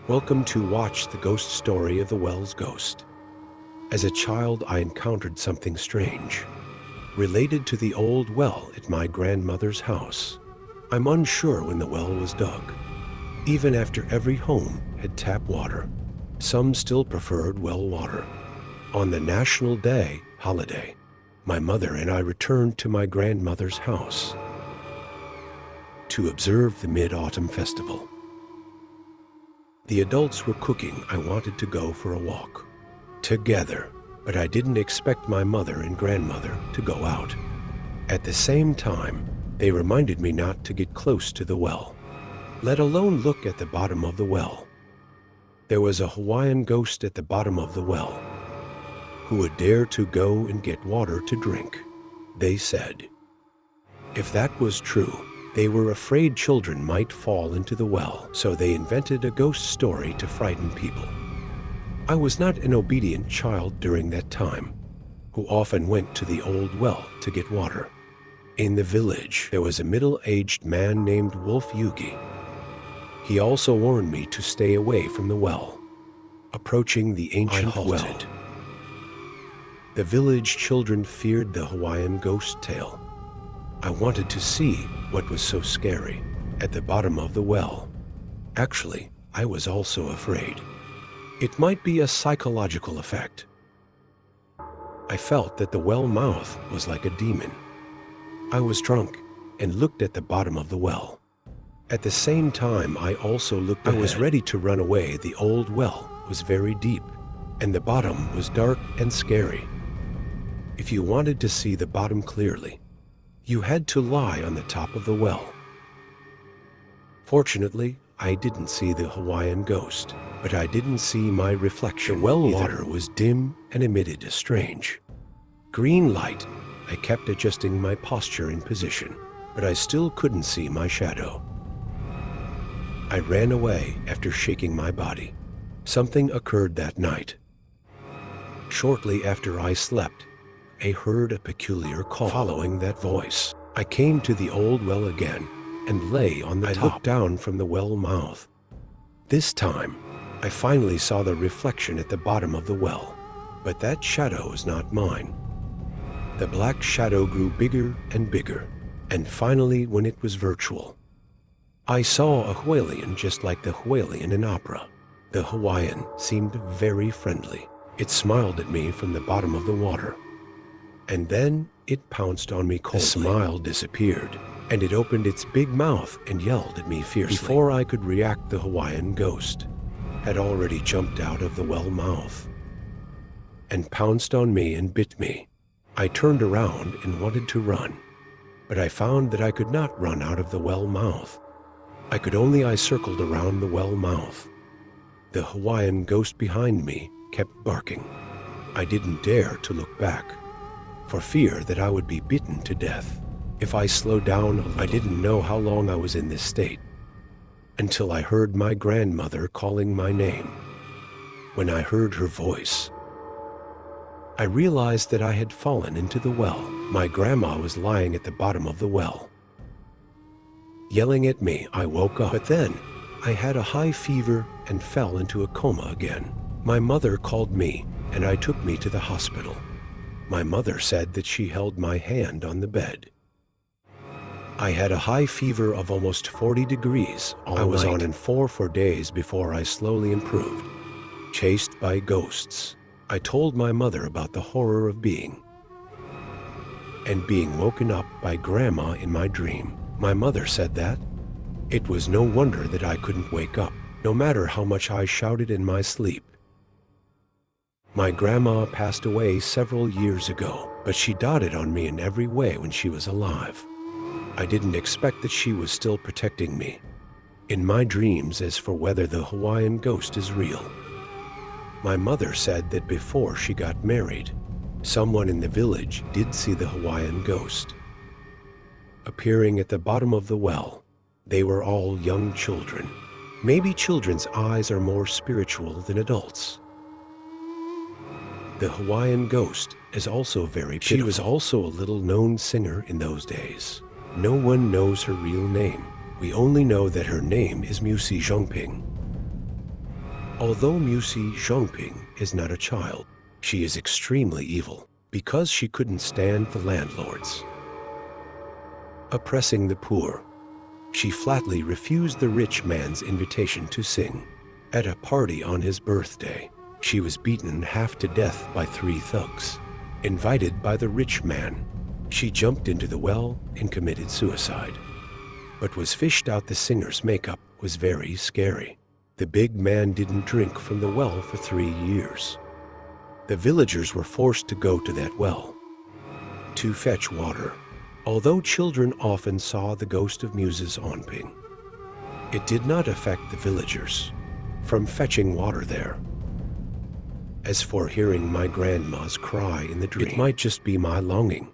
Welcome to watch the ghost story of the well's ghost. As a child, I encountered something strange, related to the old well at my grandmother's house. I'm unsure when the well was dug. Even after every home had tap water, some still preferred well water. On the National Day holiday, my mother and I returned to my grandmother's house to observe the Mid-Autumn Festival. The adults were cooking. I wanted to go for a walk together, but I didn't expect my mother and grandmother to go out. At the same time, they reminded me not to get close to the well, let alone look at the bottom of the well. There was a Hawaiian ghost at the bottom of the well. Who would dare to go and get water to drink? They said. If that was true, they were afraid children might fall into the well, so they invented a ghost story to frighten people. I was not an obedient child during that time, who often went to the old well to get water. In the village, there was a middle-aged man named Wolf Yugi. He also warned me to stay away from the well. Approaching the ancient well, the village children feared the Hawaiian ghost tale. I wanted to see what was so scary at the bottom of the well. Actually, I was also afraid. It might be a psychological effect. I felt that the well mouth was like a demon. I was drunk and looked at the bottom of the well. At the same time, I also looked ahead. I was ready to run away. The old well was very deep, and the bottom was dark and scary. If you wanted to see the bottom clearly, you had to lie on the top of the well. Fortunately, I didn't see the Hawaiian ghost, but I didn't see my reflection. The well water was dim and emitted a strange green light. I kept adjusting my posture and position, but I still couldn't see my shadow. I ran away after shaking my body. Something occurred that night. Shortly after I slept, I heard a peculiar call. Following that voice, I came to the old well again and lay on the top. I looked down from the well mouth. This time, I finally saw the reflection at the bottom of the well, but that shadow was not mine. The black shadow grew bigger and bigger, and finally, when it was virtual, I saw a Hawaiian just like the Hawaiian in opera. The Hawaiian seemed very friendly. It smiled at me from the bottom of the water. And then it pounced on me coldly. The smile disappeared, and it opened its big mouth and yelled at me fiercely. Before I could react, the Hawaiian ghost had already jumped out of the well mouth and pounced on me and bit me. I turned around and wanted to run, but I found that I could not run out of the well mouth. I circled around the well mouth. The Hawaiian ghost behind me kept barking. I didn't dare to look back, for fear that I would be bitten to death. If I slowed down a little, I didn't know how long I was in this state, until I heard my grandmother calling my name. When I heard her voice, I realized that I had fallen into the well. My grandma was lying at the bottom of the well. Yelling at me, I woke up, but then I had a high fever and fell into a coma again. My mother called me, and I took me to the hospital. My mother said that she held my hand on the bed. I had a high fever of almost 40 degrees all night. I was on and for days before I slowly improved. Chased by ghosts, I told my mother about the horror of being woken up by Grandma in my dream. My mother said that it was no wonder that I couldn't wake up, no matter how much I shouted in my sleep. My grandma passed away several years ago, but she doted on me in every way when she was alive. I didn't expect that she was still protecting me in my dreams as for whether the Hawaiian ghost is real. My mother said that before she got married, someone in the village did see the Hawaiian ghost appearing at the bottom of the well. They were all young children. Maybe children's eyes are more spiritual than adults. The Hawaiian ghost is also very pitiful. She was also a little-known singer in those days. No one knows her real name. We only know that her name is Musi Zhongping. Although Musi Zhongping is not a child, she is extremely evil because she couldn't stand the landlords oppressing the poor. She flatly refused the rich man's invitation to sing. At a party on his birthday, she was beaten half to death by 3 thugs. Invited by the rich man, she jumped into the well and committed suicide. What was fished out the singer's makeup was very scary. The big man didn't drink from the well for 3 years. The villagers were forced to go to that well to fetch water. Although children often saw the ghost of Mrs. Onping, it did not affect the villagers from fetching water there. As for hearing my grandma's cry in the dream, it might just be my longing